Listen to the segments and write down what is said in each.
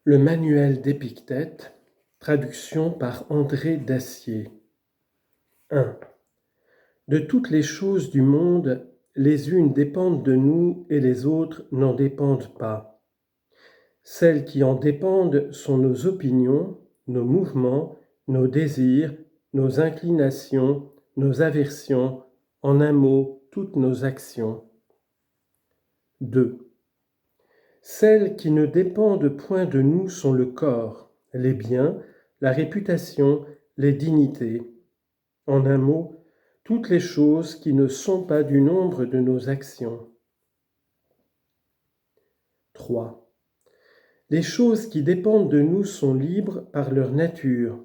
Le manuel d'Épictète, traduction par André Dacier. 1. De toutes les choses du monde, les unes dépendent de nous et les autres n'en dépendent pas. Celles qui en dépendent sont nos opinions, nos mouvements, nos désirs, nos inclinations, nos aversions, en un mot, toutes nos actions. 2. Celles qui ne dépendent point de nous sont le corps, les biens, la réputation, les dignités. En un mot, toutes les choses qui ne sont pas du nombre de nos actions. 3. Les choses qui dépendent de nous sont libres par leur nature.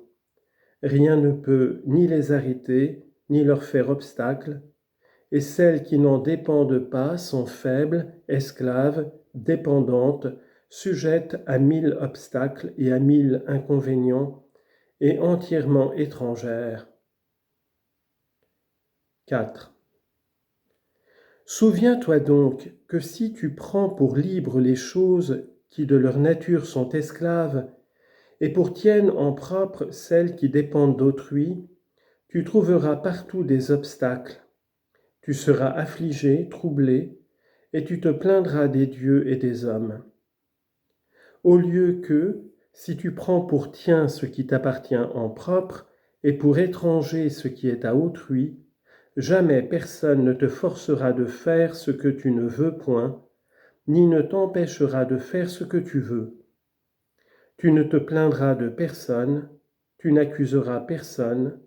Rien ne peut ni les arrêter, ni leur faire obstacle, et celles qui n'en dépendent pas sont faibles, esclaves, dépendantes, sujettes à 1000 obstacles et à 1000 inconvénients, et entièrement étrangères. 4. Souviens-toi donc que si tu prends pour libres les choses qui de leur nature sont esclaves, et pour tiennes en propre celles qui dépendent d'autrui, tu trouveras partout des obstacles. Tu seras affligé, troublé, et tu te plaindras des dieux et des hommes. Au lieu que, si tu prends pour tien ce qui t'appartient en propre, et pour étranger ce qui est à autrui, jamais personne ne te forcera de faire ce que tu ne veux point, ni ne t'empêchera de faire ce que tu veux. Tu ne te plaindras de personne, tu n'accuseras personne,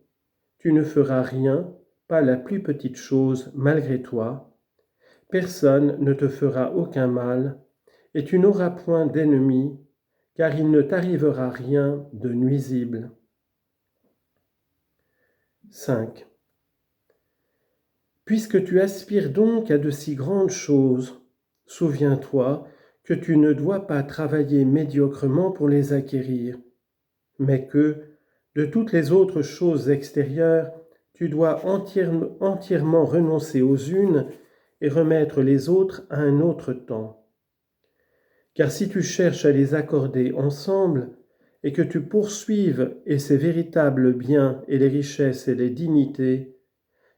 tu ne feras rien, pas la plus petite chose malgré toi, personne ne te fera aucun mal, et tu n'auras point d'ennemis, car il ne t'arrivera rien de nuisible. 5. Puisque tu aspires donc à de si grandes choses, souviens-toi que tu ne dois pas travailler médiocrement pour les acquérir, mais que, de toutes les autres choses extérieures, tu dois entièrement renoncer aux unes et remettre les autres à un autre temps. Car si tu cherches à les accorder ensemble, et que tu poursuives et ces véritables biens et les richesses et les dignités,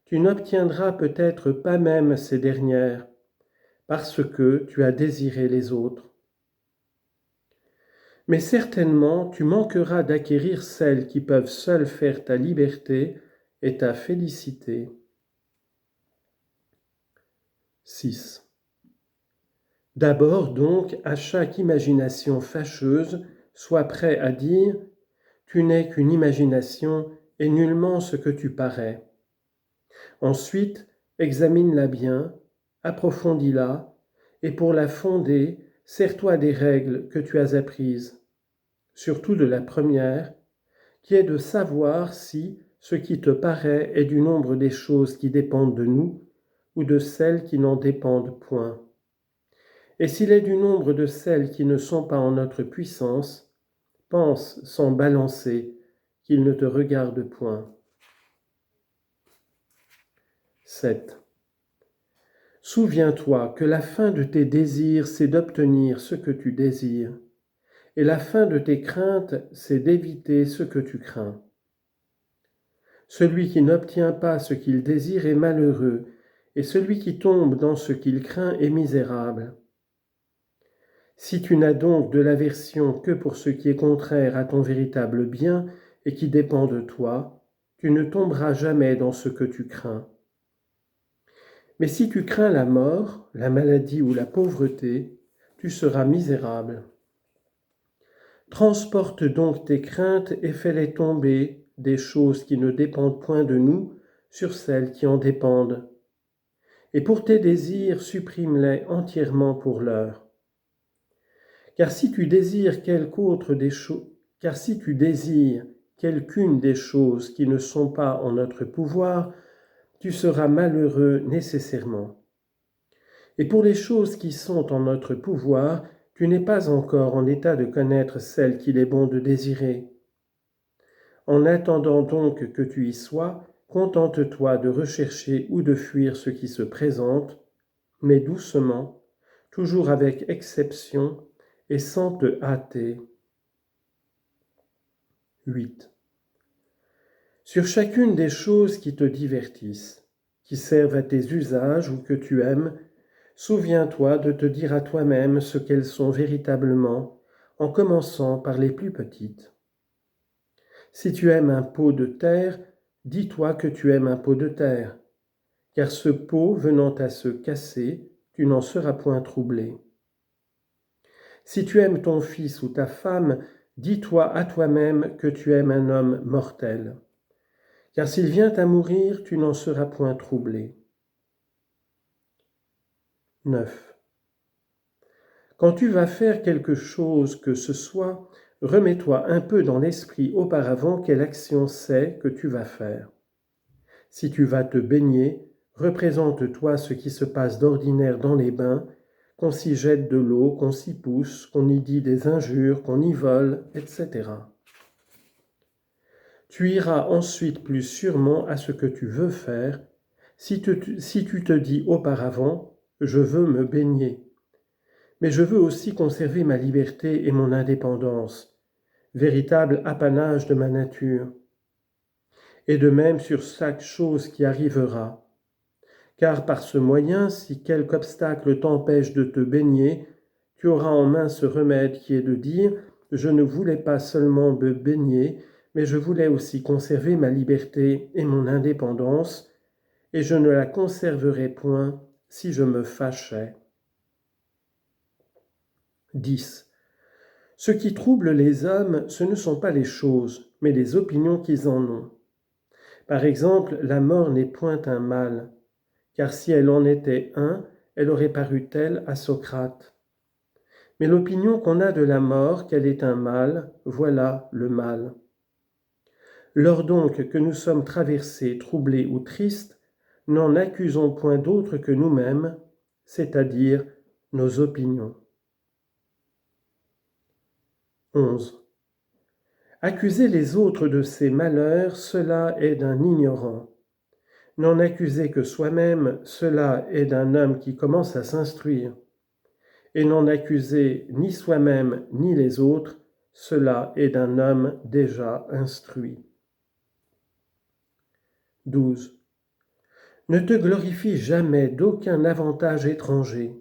tu n'obtiendras peut-être pas même ces dernières, parce que tu as désiré les autres. Mais certainement tu manqueras d'acquérir celles qui peuvent seules faire ta liberté et ta félicité. 6. D'abord donc, à chaque imagination fâcheuse, sois prêt à dire « Tu n'es qu'une imagination et nullement ce que tu parais ». Ensuite, examine-la bien, approfondis-la, et pour la fonder, sers-toi des règles que tu as apprises, surtout de la première, qui est de savoir si ce qui te paraît est du nombre des choses qui dépendent de nous ou de celles qui n'en dépendent point. Et s'il est du nombre de celles qui ne sont pas en notre puissance, pense sans balancer qu'il ne te regarde point. 7. Souviens-toi que la fin de tes désirs, c'est d'obtenir ce que tu désires, et la fin de tes craintes, c'est d'éviter ce que tu crains. Celui qui n'obtient pas ce qu'il désire est malheureux, et celui qui tombe dans ce qu'il craint est misérable. Si tu n'as donc de l'aversion que pour ce qui est contraire à ton véritable bien et qui dépend de toi, tu ne tomberas jamais dans ce que tu crains. Mais si tu crains la mort, la maladie ou la pauvreté, tu seras misérable. Transporte donc tes craintes et fais-les tomber des choses qui ne dépendent point de nous sur celles qui en dépendent. Et pour tes désirs, supprime-les entièrement pour l'heure. Car si tu désires quelqu'une des choses qui ne sont pas en notre pouvoir, tu seras malheureux nécessairement. Et pour les choses qui sont en notre pouvoir, tu n'es pas encore en état de connaître celles qu'il est bon de désirer. En attendant donc que tu y sois, contente-toi de rechercher ou de fuir ce qui se présente, mais doucement, toujours avec exception, et sans te hâter. 8. Sur chacune des choses qui te divertissent, qui servent à tes usages ou que tu aimes, souviens-toi de te dire à toi-même ce qu'elles sont véritablement, en commençant par les plus petites. Si tu aimes un pot de terre, dis-toi que tu aimes un pot de terre, car ce pot venant à se casser, tu n'en seras point troublé. Si tu aimes ton fils ou ta femme, dis-toi à toi-même que tu aimes un homme mortel, car s'il vient à mourir, tu n'en seras point troublé. 9. Quand tu vas faire quelque chose que ce soit, remets-toi un peu dans l'esprit auparavant quelle action c'est que tu vas faire. Si tu vas te baigner, représente-toi ce qui se passe d'ordinaire dans les bains, qu'on s'y jette de l'eau, qu'on s'y pousse, qu'on y dit des injures, qu'on y vole, etc. Tu iras ensuite plus sûrement à ce que tu veux faire si tu te dis auparavant « je veux me baigner ». Mais je veux aussi conserver ma liberté et mon indépendance, véritable apanage de ma nature. Et de même sur chaque chose qui arrivera. Car par ce moyen, si quelque obstacle t'empêche de te baigner, tu auras en main ce remède qui est de dire « je ne voulais pas seulement me baigner, mais je voulais aussi conserver ma liberté et mon indépendance, et je ne la conserverai point si je me fâchais. » 10. Ce qui trouble les hommes, ce ne sont pas les choses, mais les opinions qu'ils en ont. Par exemple, la mort n'est point un mal, car si elle en était un, elle aurait paru telle à Socrate. Mais l'opinion qu'on a de la mort, qu'elle est un mal, voilà le mal. Lors donc que nous sommes traversés, troublés ou tristes, n'en accusons point d'autre que nous-mêmes, c'est-à-dire nos opinions. 11. Accuser les autres de ces malheurs, cela est d'un ignorant. N'en accuser que soi-même, cela est d'un homme qui commence à s'instruire. Et n'en accuser ni soi-même ni les autres, cela est d'un homme déjà instruit. 12. Ne te glorifie jamais d'aucun avantage étranger.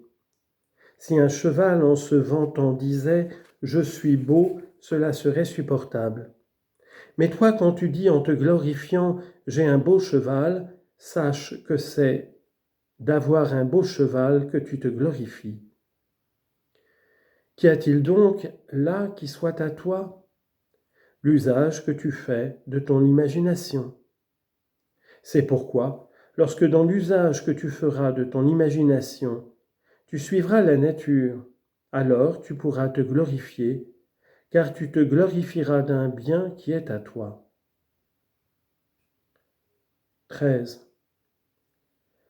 Si un cheval en se vantant disait « je suis beau », cela serait supportable. Mais toi, quand tu dis en te glorifiant « j'ai un beau cheval », sache que c'est d'avoir un beau cheval que tu te glorifies. Qu'y a-t-il donc là qui soit à toi? L'usage que tu fais de ton imagination. C'est pourquoi, lorsque dans l'usage que tu feras de ton imagination, tu suivras la nature, alors tu pourras te glorifier, car tu te glorifieras d'un bien qui est à toi. 13.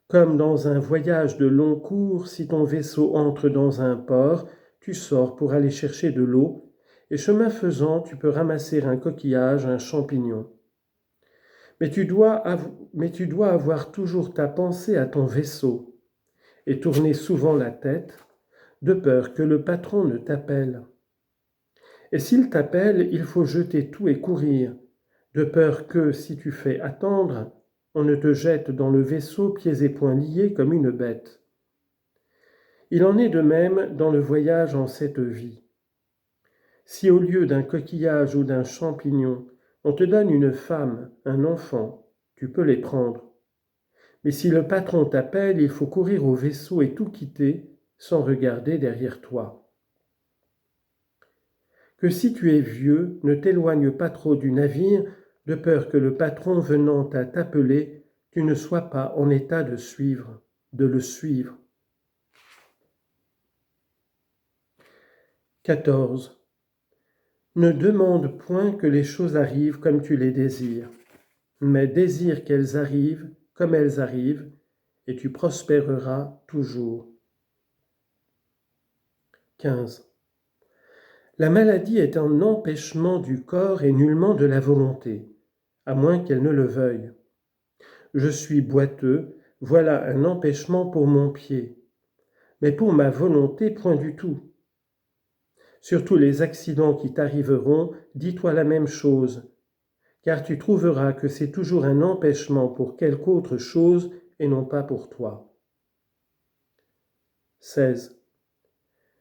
Comme dans un voyage de long cours, si ton vaisseau entre dans un port, tu sors pour aller chercher de l'eau, et chemin faisant, tu peux ramasser un coquillage, un champignon. Mais tu dois avoir toujours ta pensée à ton vaisseau, et tourner souvent la tête, de peur que le patron ne t'appelle. Et s'il t'appelle, il faut jeter tout et courir, de peur que, si tu fais attendre, on ne te jette dans le vaisseau pieds et poings liés comme une bête. Il en est de même dans le voyage en cette vie. Si au lieu d'un coquillage ou d'un champignon, on te donne une femme, un enfant, tu peux les prendre. Mais si le patron t'appelle, il faut courir au vaisseau et tout quitter sans regarder derrière toi. Que si tu es vieux, ne t'éloigne pas trop du navire, de peur que le patron venant à t'appeler, tu ne sois pas en état de le suivre. 14. Ne demande point que les choses arrivent comme tu les désires, mais désire qu'elles arrivent comme elles arrivent, et tu prospéreras toujours. 15. La maladie est un empêchement du corps et nullement de la volonté, à moins qu'elle ne le veuille. Je suis boiteux, voilà un empêchement pour mon pied, mais pour ma volonté, point du tout. Sur tous les accidents qui t'arriveront, dis-toi la même chose, car tu trouveras que c'est toujours un empêchement pour quelque autre chose et non pas pour toi. 16.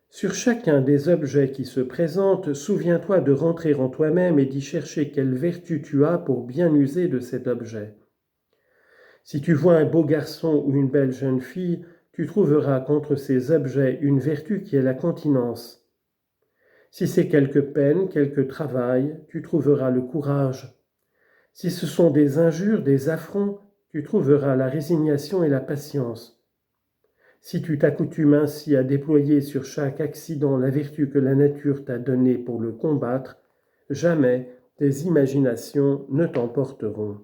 Sur chacun des objets qui se présentent, souviens-toi de rentrer en toi-même et d'y chercher quelle vertu tu as pour bien user de cet objet. Si tu vois un beau garçon ou une belle jeune fille, tu trouveras contre ces objets une vertu qui est la continence. Si c'est quelque peine, quelque travail, tu trouveras le courage. Si ce sont des injures, des affronts, tu trouveras la résignation et la patience. Si tu t'accoutumes ainsi à déployer sur chaque accident la vertu que la nature t'a donnée pour le combattre, jamais tes imaginations ne t'emporteront.